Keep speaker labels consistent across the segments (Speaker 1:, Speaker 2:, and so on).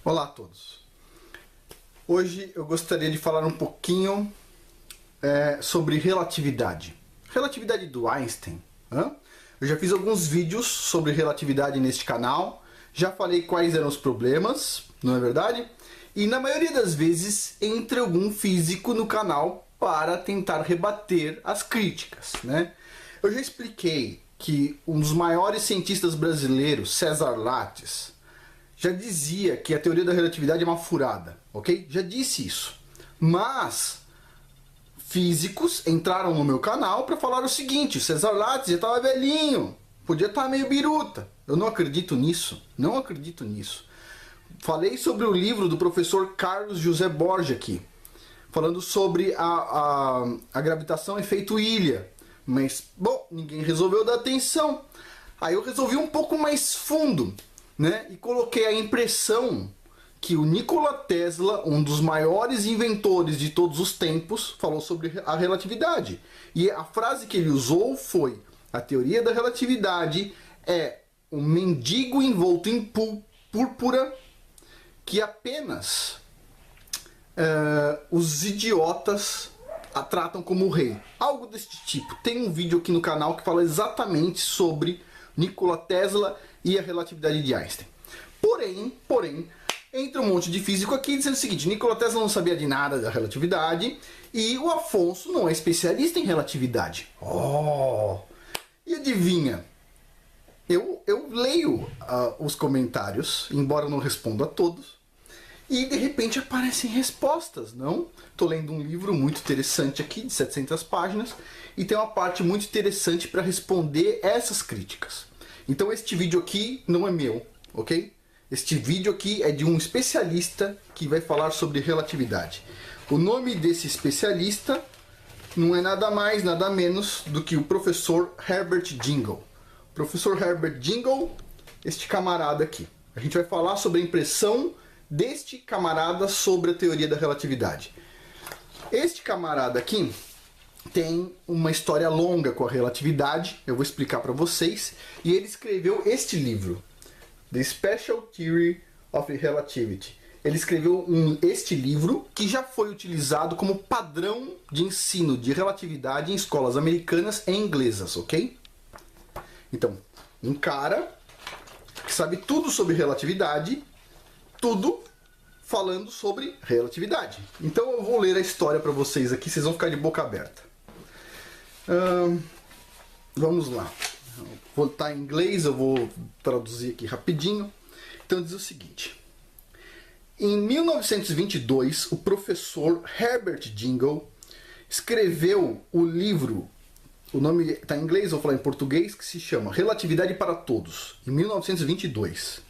Speaker 1: Olá a todos. Hoje eu gostaria de falar um pouquinho sobre relatividade. Relatividade do Einstein. Eu já fiz alguns vídeos sobre relatividade neste canal. Já falei quais eram os problemas, não é verdade? E na maioria das vezes entra algum físico no canal para tentar rebater as críticas, né? Eu já expliquei que um dos maiores cientistas brasileiros, César Lattes, já dizia que a teoria da relatividade é uma furada, ok? Já disse isso. Mas físicos entraram no meu canal para falar o seguinte: César Lattes já estava velhinho, podia estar meio biruta. Eu não acredito nisso, não acredito nisso. Falei sobre o livro do professor Carlos José Borges aqui, falando sobre a gravitação efeito ilha. Mas, bom, ninguém resolveu dar atenção. Aí eu resolvi um pouco mais fundo, né? E coloquei a impressão que o Nikola Tesla, um dos maiores inventores de todos os tempos, falou sobre a relatividade. E a frase que ele usou foi: a teoria da relatividade é um mendigo envolto em púrpura que apenas os idiotas a tratam como rei. Algo deste tipo. Tem um vídeo aqui no canal que fala exatamente sobre Nikola Tesla e a relatividade de Einstein. Porém, entra um monte de físico aqui dizendo o seguinte: Nikola Tesla não sabia de nada da relatividade e o Afonso não é especialista em relatividade. E adivinha? Eu leio os comentários, embora eu não responda a todos, e de repente aparecem respostas, não? Estou lendo um livro muito interessante aqui, de 700 páginas, e tem uma parte muito interessante para responder essas críticas. Então este vídeo aqui não é meu, ok? Este vídeo aqui é de um especialista que vai falar sobre relatividade. O nome desse especialista não é nada mais, nada menos do que o professor Herbert Jingle. O professor Herbert Jingle, este camarada aqui. A gente vai falar sobre a impressão deste camarada sobre a teoria da relatividade. Este camarada aqui tem uma história longa com a relatividade, eu vou explicar para vocês, e ele escreveu este livro, The Special Theory of Relativity. Ele escreveu este livro que já foi utilizado como padrão de ensino de relatividade em escolas americanas e inglesas, ok? Então, um cara que sabe tudo sobre relatividade, tudo falando sobre relatividade. Então eu vou ler a história para vocês aqui, vocês vão ficar de boca aberta. Vamos lá. Vou estar em inglês, eu vou traduzir aqui rapidinho. Então diz o seguinte: em 1922, o professor Herbert Jingle escreveu o livro, o nome está em inglês, eu vou falar em português, que se chama Relatividade para Todos, em 1922.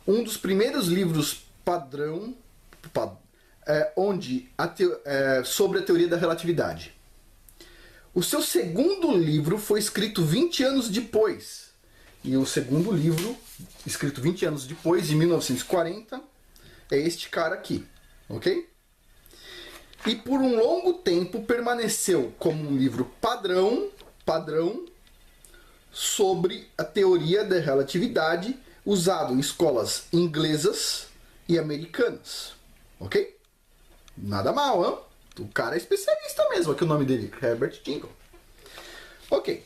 Speaker 1: Um dos primeiros livros padrão sobre a teoria da relatividade. O seu segundo livro foi escrito 20 anos depois. E o segundo livro, escrito 20 anos depois, em 1940, é este cara aqui, ok? E por um longo tempo permaneceu como um livro padrão sobre a teoria da relatividade, usado em escolas inglesas e americanas, ok? Nada mal, hein? O cara é especialista mesmo, aqui o nome dele, Herbert Jingle. Ok.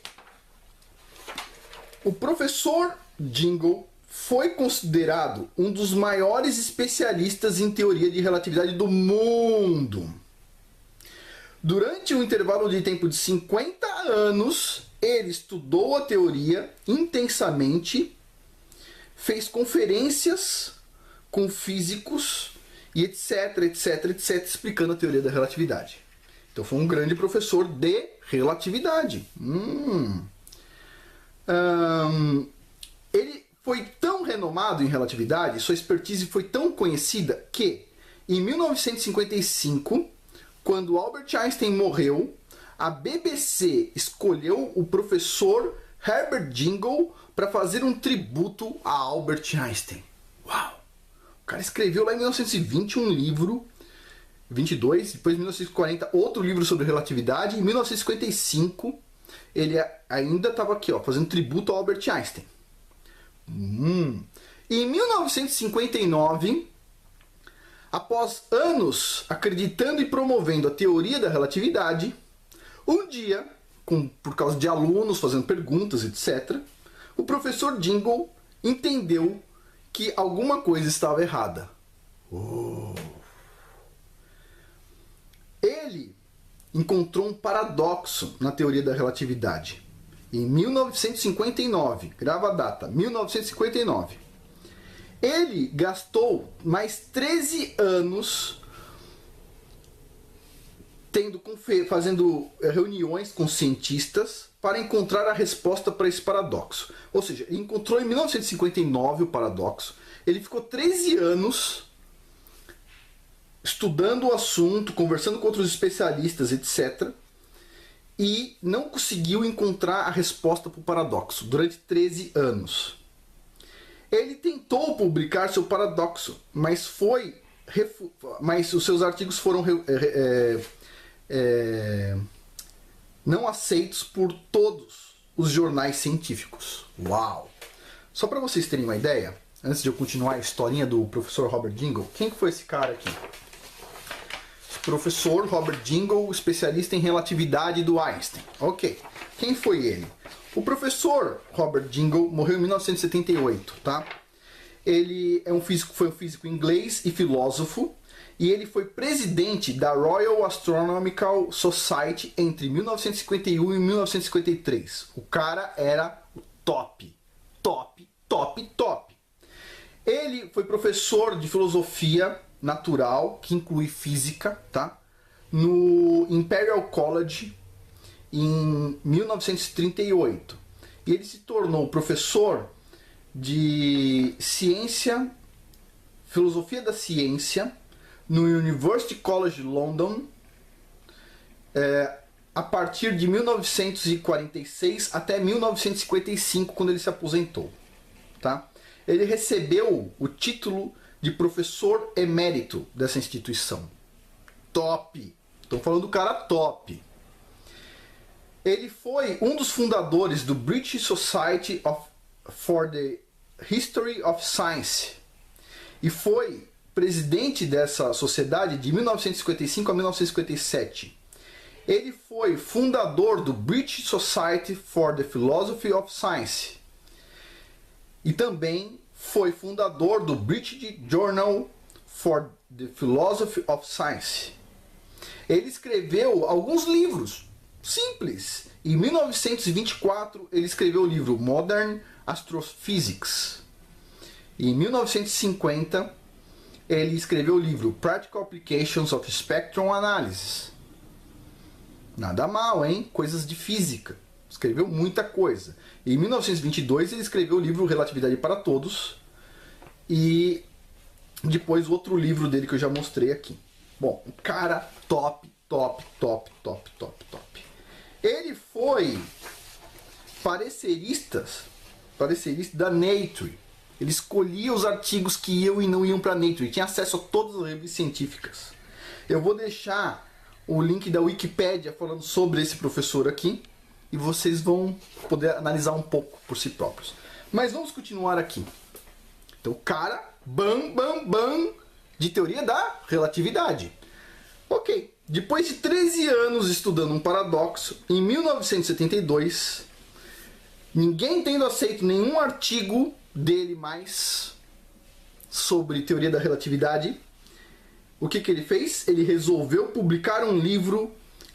Speaker 1: O professor Jingle foi considerado um dos maiores especialistas em teoria de relatividade do mundo. Durante um intervalo de tempo de 50 anos, ele estudou a teoria intensamente, fez conferências com físicos e etc, explicando a teoria da relatividade. Então foi um grande professor de relatividade. Ele foi tão renomado em relatividade, sua expertise foi tão conhecida que, em 1955, quando Albert Einstein morreu, a BBC escolheu o professor Herbert Jingle para fazer um tributo a Albert Einstein. Uau! O cara escreveu lá em 1920 um livro, 22, depois em 1940 outro livro sobre relatividade, em 1955 ele ainda estava aqui, ó, fazendo tributo a Albert Einstein. Em 1959 Após anos acreditando e promovendo a teoria da relatividade, um dia, por causa de alunos fazendo perguntas, etc., o professor Jingle entendeu que alguma coisa estava errada. Ele encontrou um paradoxo na teoria da relatividade. Em 1959, grava a data, 1959. Ele gastou mais 13 anos fazendo reuniões com cientistas para encontrar a resposta para esse paradoxo. Ou seja, ele encontrou em 1959 o paradoxo. Ele ficou 13 anos estudando o assunto, conversando com outros especialistas, etc. E não conseguiu encontrar a resposta para o paradoxo durante 13 anos. Ele tentou publicar seu paradoxo, mas os seus artigos foram não aceitos por todos os jornais científicos. Uau! Só para vocês terem uma ideia, antes de eu continuar a historinha do professor Robert Jingle, quem que foi esse cara aqui? Professor Robert Jingle, especialista em relatividade do Einstein. Ok. Quem foi ele? O professor Robert Jingle morreu em 1978, tá? Ele foi um físico inglês e filósofo, e ele foi presidente da Royal Astronomical Society entre 1951 e 1953. O cara era o top. Top, top, top. Ele foi professor de filosofia natural, que inclui física, tá? No Imperial College em 1938. E ele se tornou professor de ciência, filosofia da ciência, no University College London, a partir de 1946 até 1955, quando ele se aposentou, tá? Ele recebeu o título de professor emérito dessa instituição. Top! Estou falando do cara top. Ele foi um dos fundadores do British Society for the History of Science e foi presidente dessa sociedade de 1955 a 1957. Ele foi fundador do British Society for the Philosophy of Science e também foi fundador do British Journal for the Philosophy of Science. Ele escreveu alguns livros simples. Em 1924, ele escreveu o livro Modern Astrophysics. E em 1950, ele escreveu o livro Practical Applications of Spectrum Analysis. Nada mal, hein? Coisas de física. Escreveu muita coisa. Em 1922 ele escreveu o livro Relatividade para Todos e depois outro livro dele que eu já mostrei aqui. Bom, o cara top, top, top, top, top, top. Ele foi parecerista da Nature. Ele escolhia os artigos que iam e não iam para Nature. Tinha acesso a todas as revistas científicas. Eu vou deixar o link da Wikipédia falando sobre esse professor aqui. E vocês vão poder analisar um pouco por si próprios. Mas vamos continuar aqui. Então, o cara, bam, de teoria da relatividade. Ok. Depois de 13 anos estudando um paradoxo, em 1972, ninguém tendo aceito nenhum artigo dele mais sobre teoria da relatividade, o que ele fez? Ele resolveu publicar um livro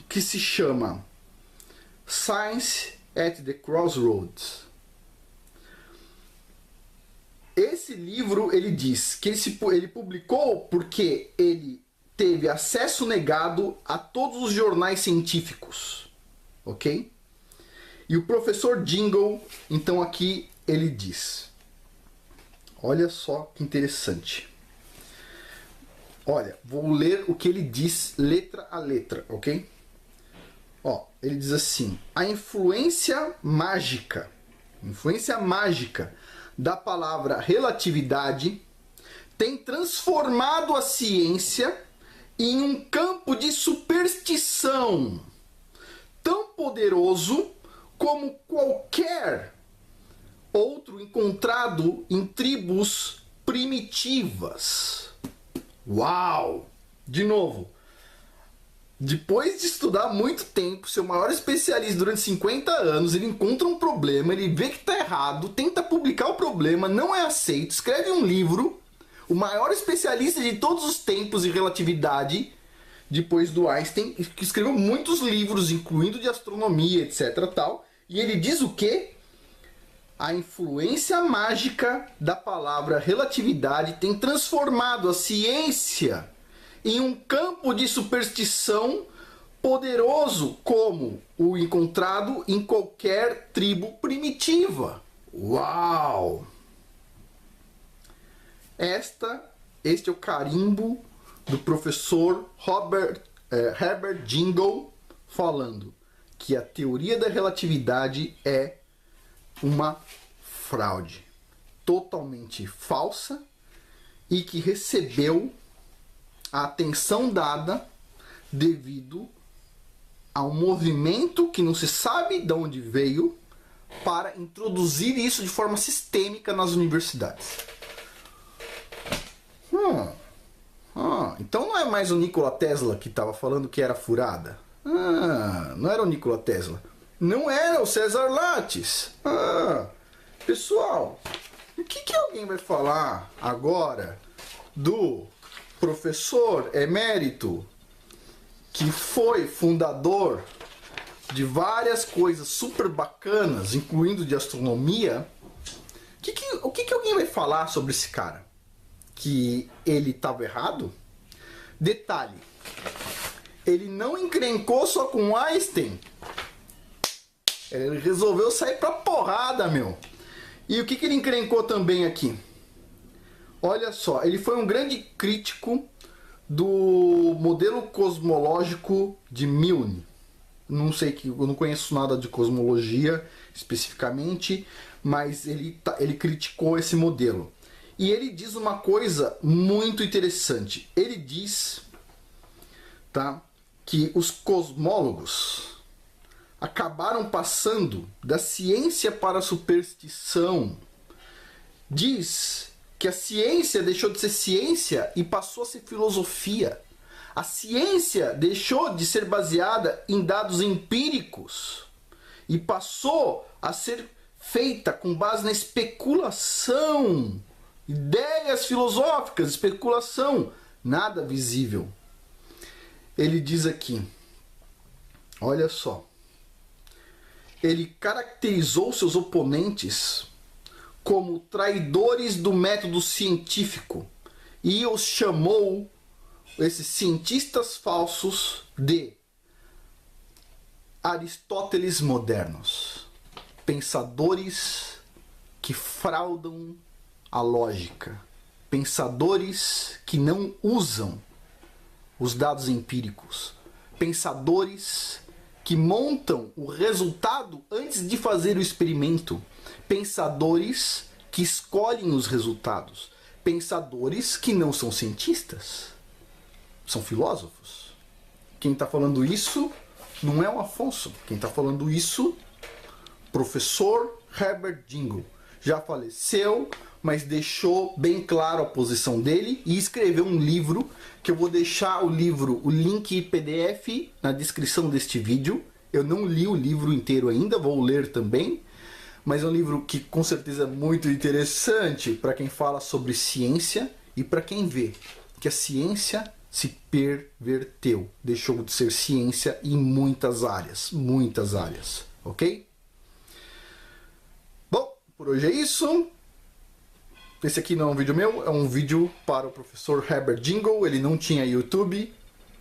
Speaker 1: que se chama Science at the Crossroads. Esse livro, ele diz que ele publicou porque ele teve acesso negado a todos os jornais científicos, ok? E o professor Jingle, então aqui ele diz, olha só que interessante. Olha, vou ler o que ele diz letra a letra, ok? Ó, ele diz assim: a influência mágica da palavra relatividade tem transformado a ciência em um campo de superstição tão poderoso como qualquer outro encontrado em tribos primitivas. Uau! De novo, depois de estudar muito tempo, seu maior especialista durante 50 anos, ele encontra um problema, ele vê que está errado, tenta publicar o problema, não é aceito, escreve um livro, o maior especialista de todos os tempos em relatividade, depois do Einstein, que escreveu muitos livros, incluindo de astronomia, etc. tal, e ele diz o quê? A influência mágica da palavra relatividade tem transformado a ciência em um campo de superstição poderoso como o encontrado em qualquer tribo primitiva. Uau! Este é o carimbo do professor Herbert Jingle falando que a teoria da relatividade é uma fraude totalmente falsa e que recebeu a atenção dada devido a um movimento que não se sabe de onde veio para introduzir isso de forma sistêmica nas universidades. Então não é mais o Nikola Tesla que estava falando que era furada. Não era o Nikola Tesla. Não era o César Lattes. Pessoal, o que alguém vai falar agora do professor emérito que foi fundador de várias coisas super bacanas, incluindo de astronomia? O que alguém vai falar sobre esse cara? Que ele estava errado? Detalhe, ele não encrencou só com Einstein, ele resolveu sair pra porrada, meu. E o que ele encrencou também aqui? Olha só, ele foi um grande crítico do modelo cosmológico de Milne. Não sei, eu não conheço nada de cosmologia especificamente, mas ele criticou esse modelo. E ele diz uma coisa muito interessante. Ele diz, tá, que os cosmólogos acabaram passando da ciência para a superstição. Diz que a ciência deixou de ser ciência e passou a ser filosofia. A ciência deixou de ser baseada em dados empíricos e passou a ser feita com base na especulação. Ideias filosóficas, especulação, nada visível. Ele diz aqui, olha só, ele caracterizou seus oponentes como traidores do método científico e os chamou, esses cientistas falsos, de Aristóteles modernos, pensadores que fraudam a lógica, pensadores que não usam os dados empíricos, pensadores que montam o resultado antes de fazer o experimento, pensadores que escolhem os resultados, pensadores que não são cientistas, são filósofos. Quem está falando isso não é o Afonso, quem está falando isso, professor Herbert Jingle, já faleceu, mas deixou bem claro a posição dele e escreveu um livro, que eu vou deixar o link PDF na descrição deste vídeo. Eu não li o livro inteiro ainda, vou ler também, mas é um livro que com certeza é muito interessante para quem fala sobre ciência e para quem vê que a ciência se perverteu, deixou de ser ciência em muitas áreas, ok? Bom, por hoje é isso. Esse aqui não é um vídeo meu, é um vídeo para o professor Herbert Jingle. Ele não tinha YouTube,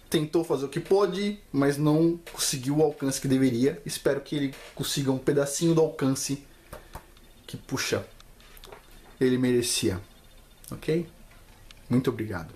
Speaker 1: tentou fazer o que pôde, mas não conseguiu o alcance que deveria. Espero que ele consiga um pedacinho do alcance que, puxa, ele merecia. Ok? Muito obrigado.